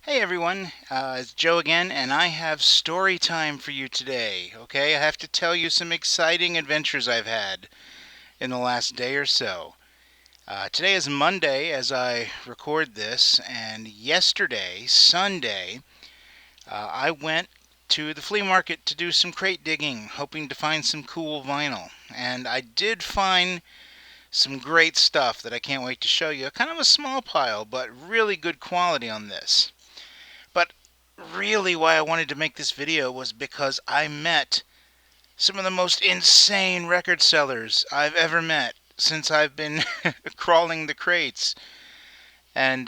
Hey everyone, it's Joe again, and I have story time for you today. Okay, I have to tell you some exciting adventures I've had in the last day or so. Today is Monday as I record this, and yesterday, Sunday, I went to the flea market to do some crate digging, hoping to find some cool vinyl. And I did find some great stuff that I can't wait to show you. Kind of a small pile, but really good quality on this. But really, why I wanted to make this video was because I met some of the most insane record sellers I've ever met since I've been crawling the crates. And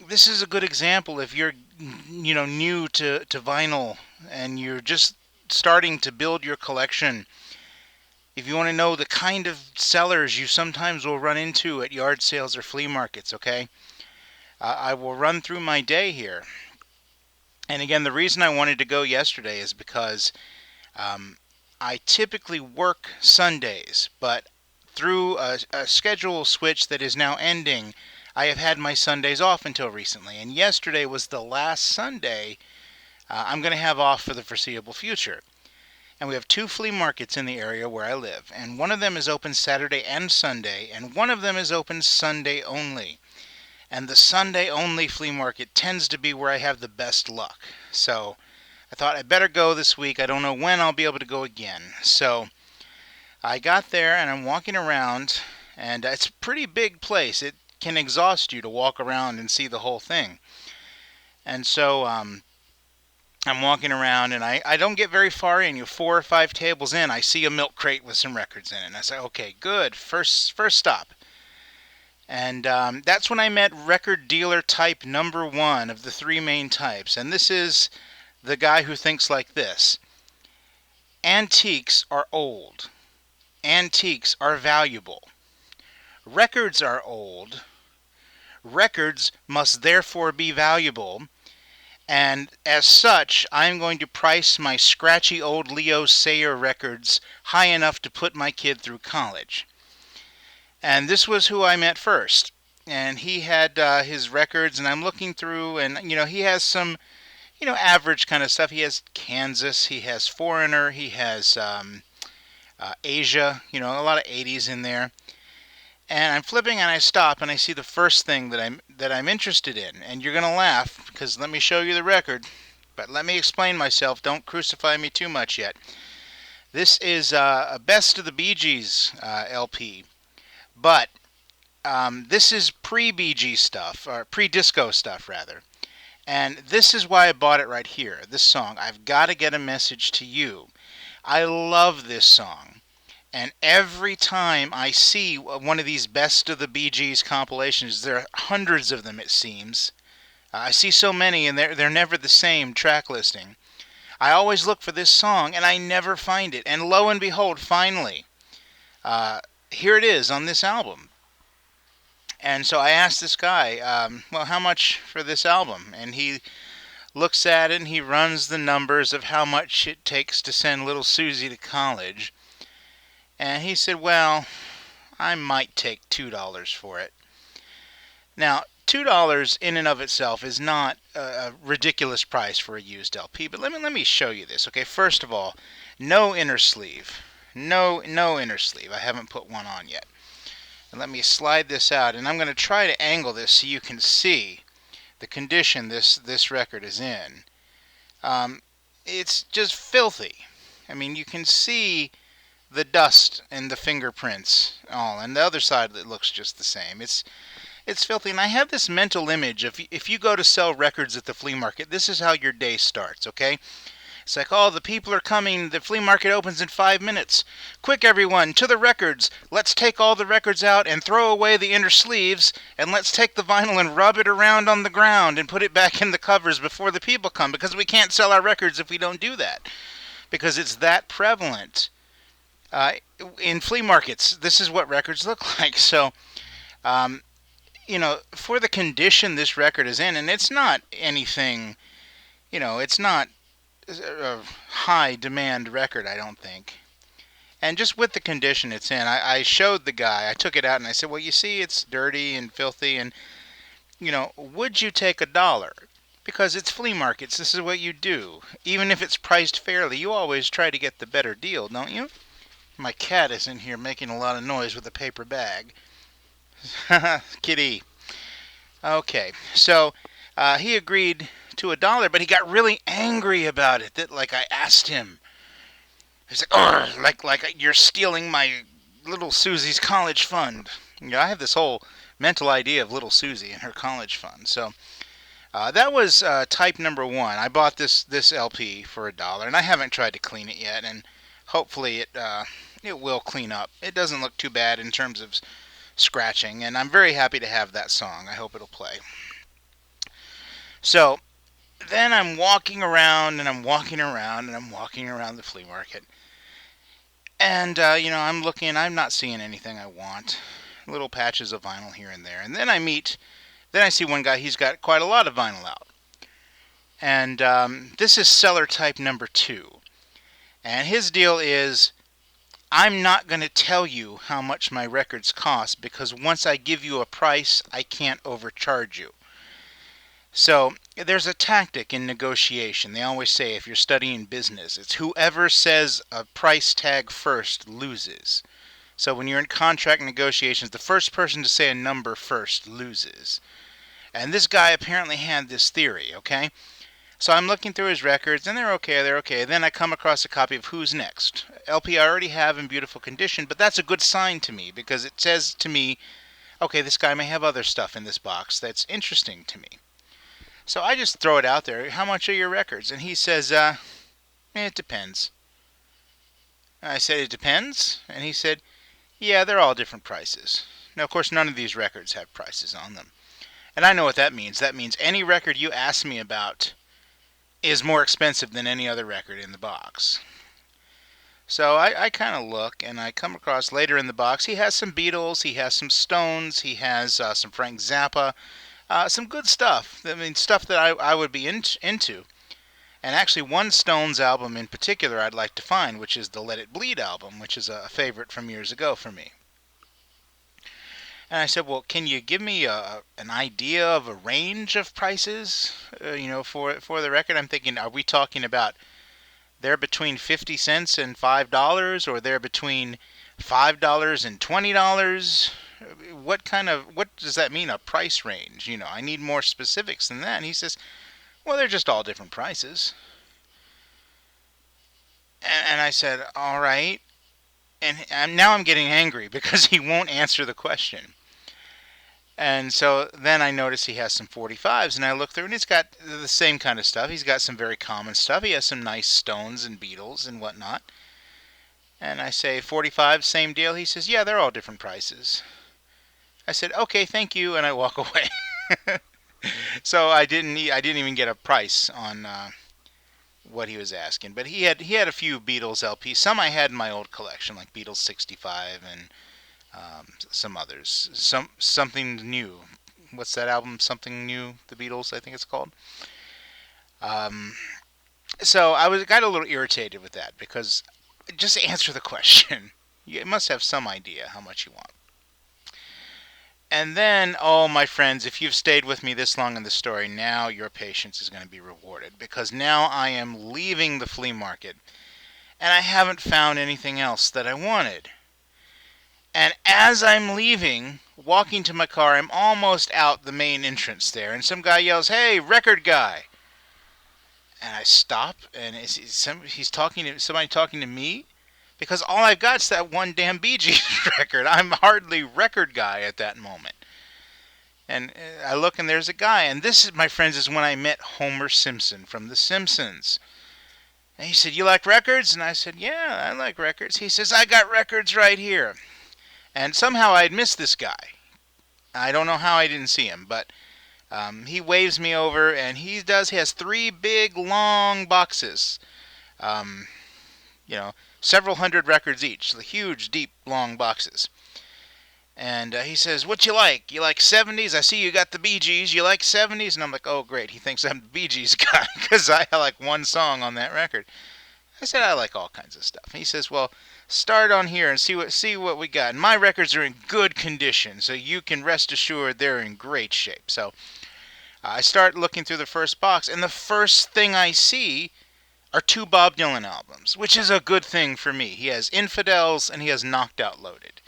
this is a good example if you're, new to vinyl and you're just starting to build your collection. If you want to know the kind of sellers you sometimes will run into at yard sales or flea markets, okay? I will run through my day here. And again, the reason I wanted to go yesterday is because um, I typically work Sundays, but through a schedule switch that is now ending, I have had my Sundays off until recently. And yesterday was the last Sunday I'm going to have off for the foreseeable future. And we have two flea markets in the area where I live. And one of them is open Saturday and Sunday, and one of them is open Sunday only. And the Sunday only flea market tends to be where I have the best luck. So I thought I better go this week. I don't know when I'll be able to go again. So I got there and I'm walking around, and it's a pretty big place. It can exhaust you to walk around and see the whole thing. And so I'm walking around and I don't get very far in. 4 or 5 tables in, I see a milk crate with some records in it. And I say, okay, good. First stop. And that's when I met record dealer type number one of the three main types. And this is the guy who thinks like this: antiques are old. Antiques are valuable. Records are old. Records must therefore be valuable. And as such, I'm going to price my scratchy old Leo Sayer records high enough to put my kid through college. And this was who I met first. And he had his records, and I'm looking through, and he has some, average kind of stuff. He has Kansas, he has Foreigner, he has Asia, a lot of 80s in there. And I'm flipping, and I stop, and I see the first thing that I'm interested in. And you're gonna laugh because let me show you the record. But let me explain myself. Don't crucify me too much yet. This is a Best of the Bee Gees LP. But this is pre-Bee Gees stuff, or pre-disco stuff, rather. And this is why I bought it right here, this song, I've Got to Get a Message to You. I love this song. And every time I see one of these Best of the Bee Gees compilations, there are hundreds of them, it seems. I see so many, and they're never the same track listing. I always look for this song, and I never find it. And lo and behold, finally, here it is on this album. And so I asked this guy, well, how much for this album? And he looks at it and he runs the numbers of how much it takes to send little Susie to college. And he said, well, I might take $2 for it. Now, $2 in and of itself is not a ridiculous price for a used LP, but let me show you this. Okay, first of all, no inner sleeve. No inner sleeve. I haven't put one on yet. And let me slide this out, and I'm going to try to angle this so you can see the condition this record is in. It's just filthy. I mean, you can see the dust and the fingerprints all, and the other side it looks just the same. It's filthy, and I have this mental image of if you go to sell records at the flea market, this is how your day starts, okay? It's like, oh, the people are coming, the flea market opens in 5 minutes. Quick, everyone, to the records. Let's take all the records out and throw away the inner sleeves, and let's take the vinyl and rub it around on the ground and put it back in the covers before the people come, because we can't sell our records if we don't do that, because it's that prevalent. In flea markets, this is what records look like. So, for the condition this record is in, and it's not anything, it's not a high demand record, I don't think. And just with the condition it's in, I showed the guy, I took it out and I said, well, you see, it's dirty and filthy, and, would you take $1? Because it's flea markets. This is what you do. Even if it's priced fairly, you always try to get the better deal, don't you? My cat is in here making a lot of noise with a paper bag. Kitty. Okay, so he agreed to $1, but he got really angry about it. That like I asked him. He's like, "Oh, like you're stealing my little Susie's college fund." You know, I have this whole mental idea of little Susie and her college fund. So that was type number one. I bought this LP for $1, and I haven't tried to clean it yet, and hopefully it will clean up. It doesn't look too bad in terms of scratching, and I'm very happy to have that song. I hope it'll play. So then I'm walking around and I'm walking around and I'm walking around the flea market, and I'm looking. I'm not seeing anything I want. Little patches of vinyl here and there, and then I see one guy. He's got quite a lot of vinyl out, and this is seller type number 2, and his deal is, I'm not going to tell you how much my records cost because once I give you a price, I can't overcharge you. So there's a tactic in negotiation. They always say if you're studying business, it's whoever says a price tag first loses. So when you're in contract negotiations, the first person to say a number first loses. And this guy apparently had this theory, okay? So I'm looking through his records, and they're okay. Then I come across a copy of Who's Next. LP I already have in beautiful condition, but that's a good sign to me because it says to me, okay, this guy may have other stuff in this box that's interesting to me. So I just throw it out there. How much are your records? And he says, it depends. And I said, it depends? And he said, yeah, they're all different prices. Now, of course, none of these records have prices on them. And I know what that means. That means any record you ask me about is more expensive than any other record in the box. So I kind of look, and I come across later in the box, he has some Beatles, he has some Stones, he has some Frank Zappa, some good stuff. I mean, stuff that I would be into. And actually one Stones album in particular I'd like to find, which is the Let It Bleed album, which is a favorite from years ago for me. And I said, well, can you give me an idea of a range of prices, for the record? I'm thinking, are we talking about they're between 50 cents and $5, or they're between $5 and $20? What does that mean, a price range? I need more specifics than that. And he says, well, they're just all different prices. And I said, all right. And now I'm getting angry because he won't answer the question. And so then I notice he has some 45s, and I look through, and he's got the same kind of stuff. He's got some very common stuff. He has some nice Stones and Beatles and whatnot. And I say, 45, same deal? He says, yeah, they're all different prices. I said, okay, thank you, and I walk away. So I didn't even get a price on what he was asking. But he had a few Beatles LPs. Some I had in my old collection, like Beatles 65 and some others. Something New. What's that album? Something New, the Beatles, I think it's called. So I got a little irritated with that because just answer the question. You must have some idea how much you want. And then, oh, my friends, if you've stayed with me this long in the story, now your patience is going to be rewarded because now I am leaving the flea market and I haven't found anything else that I wanted. And as I'm leaving, walking to my car, I'm almost out the main entrance there, and some guy yells, "Hey, record guy!" And I stop, and he's talking to somebody talking to me, because all I've got is that one damn Bee Gees record. I'm hardly record guy at that moment. And I look, and there's a guy, and this, my friends, is when I met Homer Simpson from The Simpsons. And he said, "You like records?" And I said, "Yeah, I like records." He says, "I got records right here." And somehow I had missed this guy. I don't know how I didn't see him, but he waves me over, and he has 3 big, long boxes. Several hundred records each. The huge, deep, long boxes. And he says, "What you like? You like 70s? I see you got the Bee Gees. You like 70s?" And I'm like, oh, great. He thinks I'm the Bee Gees guy because I like one song on that record. I said, I like all kinds of stuff. He says, well, start on here and see what we got. And my records are in good condition, so you can rest assured they're in great shape. So I start looking through the first box, and the first thing I see are two Bob Dylan albums, which is a good thing for me. He has Infidels and he has Knocked Out Loaded,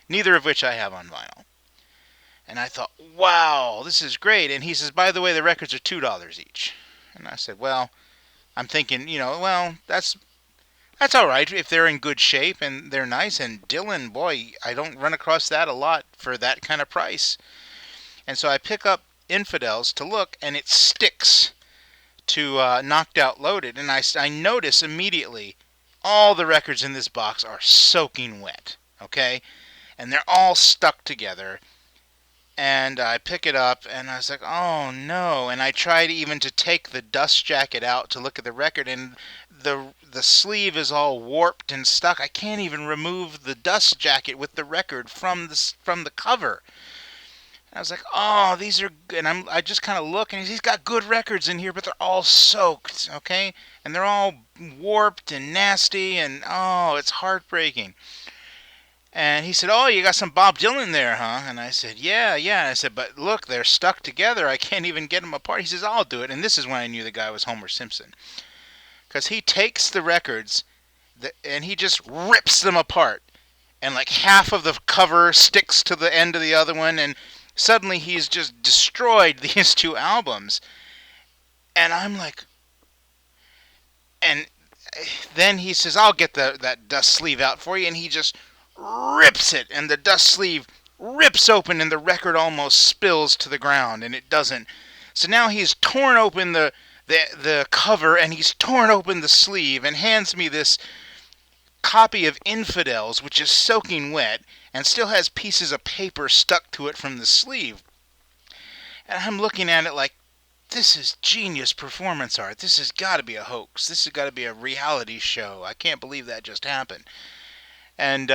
neither of which I have on vinyl. And I thought, wow, this is great. And he says, by the way, the records are $2 each. And I said, well, I'm thinking, well, that's all right if they're in good shape and they're nice. And Dylan, boy, I don't run across that a lot for that kind of price. And so I pick up Infidels to look, and it sticks to Knocked Out Loaded. And I notice immediately all the records in this box are soaking wet, okay? And they're all stuck together. And I pick it up, and I was like, oh no. And I tried even to take the dust jacket out to look at the record, and the sleeve is all warped and stuck. I can't even remove the dust jacket with the record from the cover. And I was like, oh, these are good. And I just kind of look, and he's got good records in here, but they're all soaked, okay? And they're all warped and nasty, and oh, it's heartbreaking. And he said, oh, you got some Bob Dylan there, huh? And I said, yeah. And I said, but look, they're stuck together. I can't even get them apart. He says, I'll do it. And this is when I knew the guy was Homer Simpson. Because he takes the records and he just rips them apart. And like half of the cover sticks to the end of the other one. And suddenly he's just destroyed these two albums. And I'm like... And then he says, I'll get that dust sleeve out for you. And he just rips it, and the dust sleeve rips open, and the record almost spills to the ground, and it doesn't. So now he's torn open the cover, and he's torn open the sleeve, and hands me this copy of Infidels, which is soaking wet, and still has pieces of paper stuck to it from the sleeve. And I'm looking at it like, this is genius performance art. This has got to be a hoax. This has got to be a reality show. I can't believe that just happened. And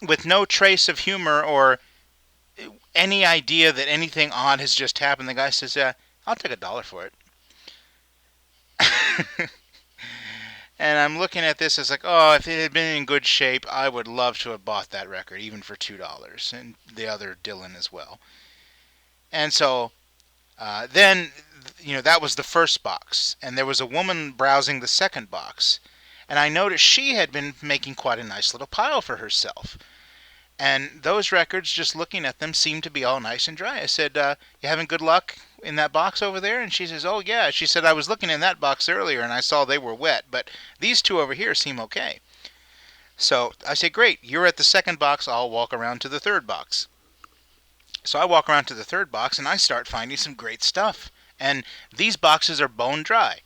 with no trace of humor or any idea that anything odd has just happened, the guy says, I'll take $1 for it. And I'm looking at this as like, oh, if it had been in good shape, I would love to have bought that record, even for $2, and the other Dylan as well. And so then, that was the first box, and there was a woman browsing the second box. And I noticed she had been making quite a nice little pile for herself. And those records, just looking at them, seemed to be all nice and dry. I said, you having good luck in that box over there? And she says, oh, yeah. She said, I was looking in that box earlier, and I saw they were wet, but these two over here seem okay. So I say, great. You're at the second box. I'll walk around to the third box. So I walk around to the third box, and I start finding some great stuff. And these boxes are bone dry.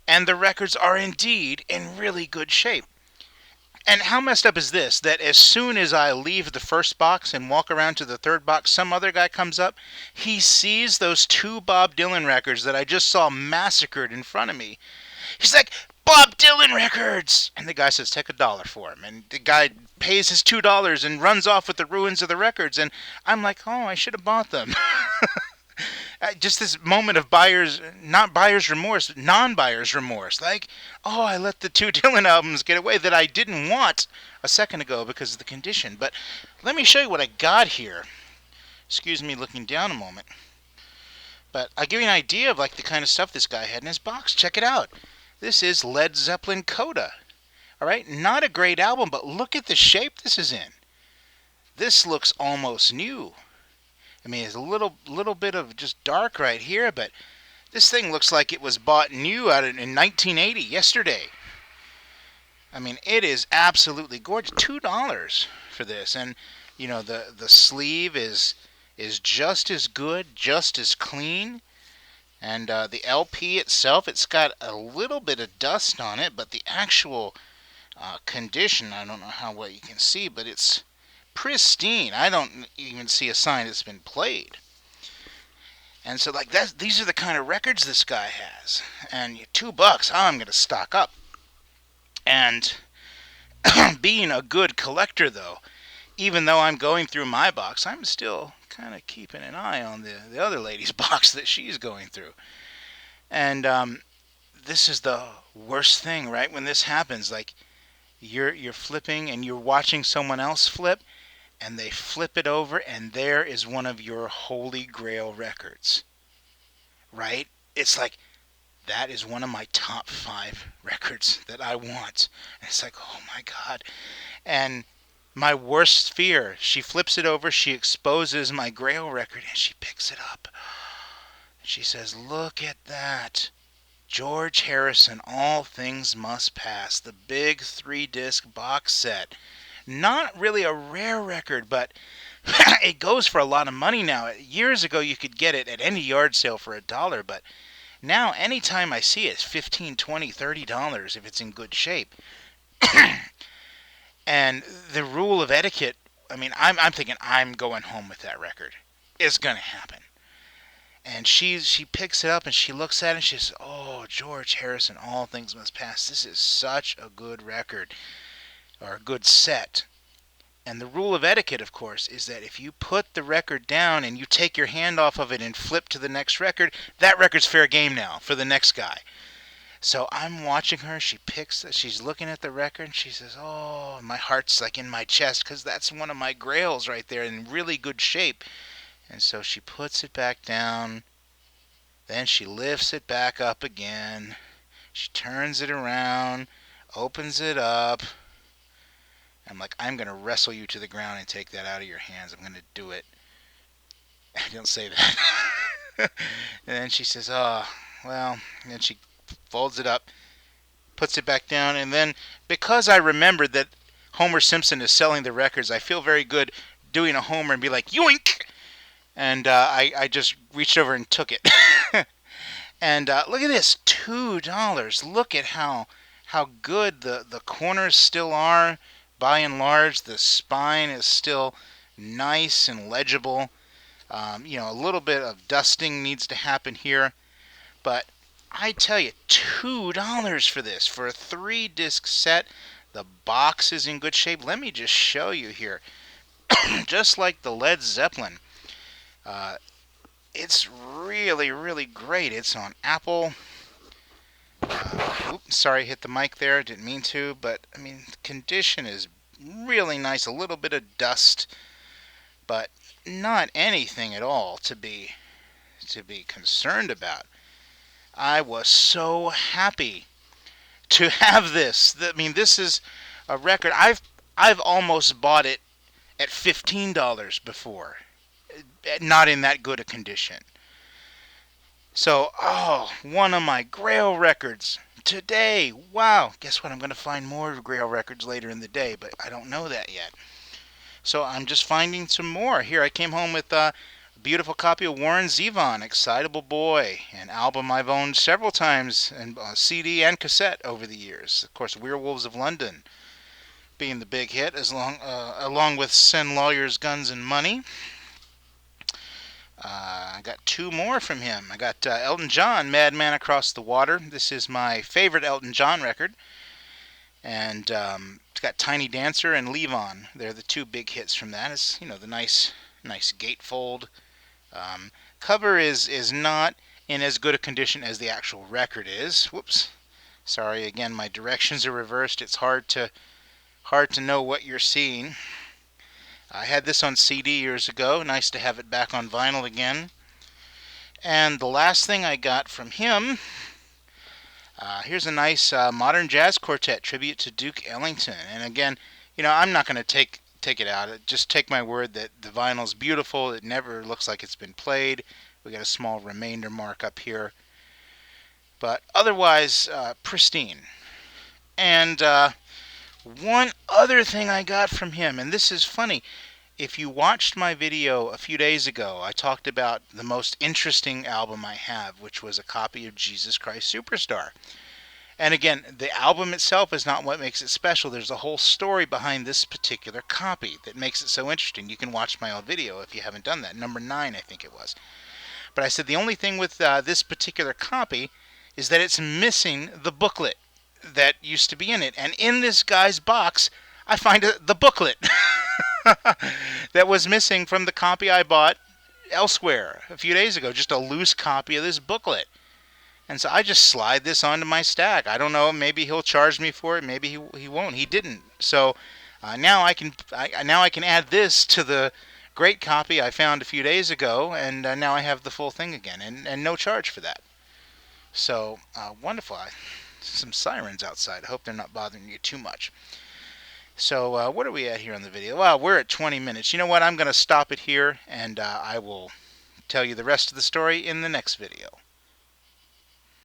And the records are indeed in really good shape. And how messed up is this, that as soon as I leave the first box and walk around to the third box, some other guy comes up, he sees those two Bob Dylan records that I just saw massacred in front of me. He's like, Bob Dylan records! And the guy says, take $1 for him. And the guy pays his $2 and runs off with the ruins of the records. And I'm like, oh, I should have bought them. Just this moment of not buyer's remorse, non-buyer's remorse. Like, oh, I let the two Dylan albums get away that I didn't want a second ago because of the condition. But let me show you what I got here. Excuse me looking down a moment. But I'll give you an idea of like the kind of stuff this guy had in his box. Check it out. This is Led Zeppelin Coda. All right, not a great album, but look at the shape this is in. This looks almost new. I mean, it's a little bit of just dark right here, but this thing looks like it was bought new out in 1980, yesterday. I mean, it is absolutely gorgeous. $2 for this, and the sleeve is just as good, just as clean, and the LP itself, it's got a little bit of dust on it, but the actual condition, I don't know how well you can see, but it's pristine. I don't even see a sign it's been played. And so like these are the kind of records this guy has. And $2, I'm going to stock up. And being a good collector though, even though I'm going through my box, I'm still kind of keeping an eye on the other lady's box that she's going through. And this is the worst thing, right? When this happens, like you're flipping and you're watching someone else flip, and they flip it over, and there is one of your holy grail records. right? It's like, that is one of my top 5 records that I want. And it's like, oh my God. And my worst fear, she flips it over, she exposes my Grail record, and she picks it up. She says, look at that. George Harrison, All Things Must Pass, the big 3-disc box set. Not really a rare record, but it goes for a lot of money now. Years ago, you could get it at any yard sale for $1, but now anytime I see it, it's $15, $20, $30 if it's in good shape. And the rule of etiquette, I mean, I'm thinking I'm going home with that record. It's going to happen. And she picks it up and she looks at it and she says, oh, George Harrison, All Things Must Pass. This is such a good record, or a good set. And the rule of etiquette, of course, is that if you put the record down and you take your hand off of it and flip to the next record, that record's fair game now for the next guy. So I'm watching her. She's looking at the record, and she says, oh, my heart's like in my chest because that's one of my grails right there in really good shape. And so she puts it back down. Then she lifts it back up again. She turns it around, opens it up. I'm like, I'm going to wrestle you to the ground and take that out of your hands. I'm going to do it. I don't say that. And then she says, oh, well. And then she folds it up, puts it back down. And then, because I remembered that Homer Simpson is selling the records, I feel very good doing a Homer and be like, yoink! And I just reached over and took it. And look at this, $2. Look at how good the corners still are. By and large, the spine is still nice and legible. A little bit of dusting needs to happen here. But I tell you, $2 for this, for a 3-disc set. The box is in good shape. Let me just show you here. Just like the Led Zeppelin. It's really, really great. It's on Apple. Oops, sorry, hit the mic there. Didn't mean to, but I mean, the condition is really nice. A little bit of dust, but not anything at all to be concerned about. I was so happy to have this. I mean, this is a record. I've almost bought it at $15 before. Not in that good a condition. So, one of my Grail records today. Wow. Guess what? I'm going to find more Grail records later in the day, but I don't know that yet. So I'm just finding some more. Here, I came home with a beautiful copy of Warren Zevon, Excitable Boy, an album I've owned several times, and CD and cassette over the years. Of course, Werewolves of London being the big hit, along with Send Lawyers, Guns, and Money. I got 2 more from him. I got Elton John, Madman Across the Water. This is my favorite Elton John record. And it's got Tiny Dancer and Leave On. They're the 2 big hits from that. It's, the nice gatefold. Cover is not in as good a condition as the actual record is. Whoops. Sorry, again, my directions are reversed. It's hard to know what you're seeing. I had this on CD years ago. Nice to have it back on vinyl again. And the last thing I got from him, here's a nice modern jazz quartet tribute to Duke Ellington. And again, I'm not going to take it out. Just take my word that the vinyl's beautiful. It never looks like it's been played. We got a small remainder mark up here. But otherwise, pristine. And one other thing I got from him, and this is funny. If you watched my video a few days ago, I talked about the most interesting album I have, which was a copy of Jesus Christ Superstar. And again, the album itself is not what makes it special. There's a whole story behind this particular copy that makes it so interesting. You can watch my old video if you haven't done that. Number 9, I think it was. But I said the only thing with this particular copy is that it's missing the booklet that used to be in it. And in this guy's box, I find the booklet that was missing from the copy I bought elsewhere a few days ago. Just a loose copy of this booklet. And so I just slide this onto my stack. I don't know, maybe he'll charge me for it, maybe he won't. He didn't. So now I can add this to the Great copy I found a few days ago, and now I have the full thing again, and no charge for that. So, wonderful. Some sirens outside. I hope they're not bothering you too much. So, what are we at here on the video? Well, we're at 20 minutes. You know what? I'm going to stop it here, and I will tell you the rest of the story in the next video.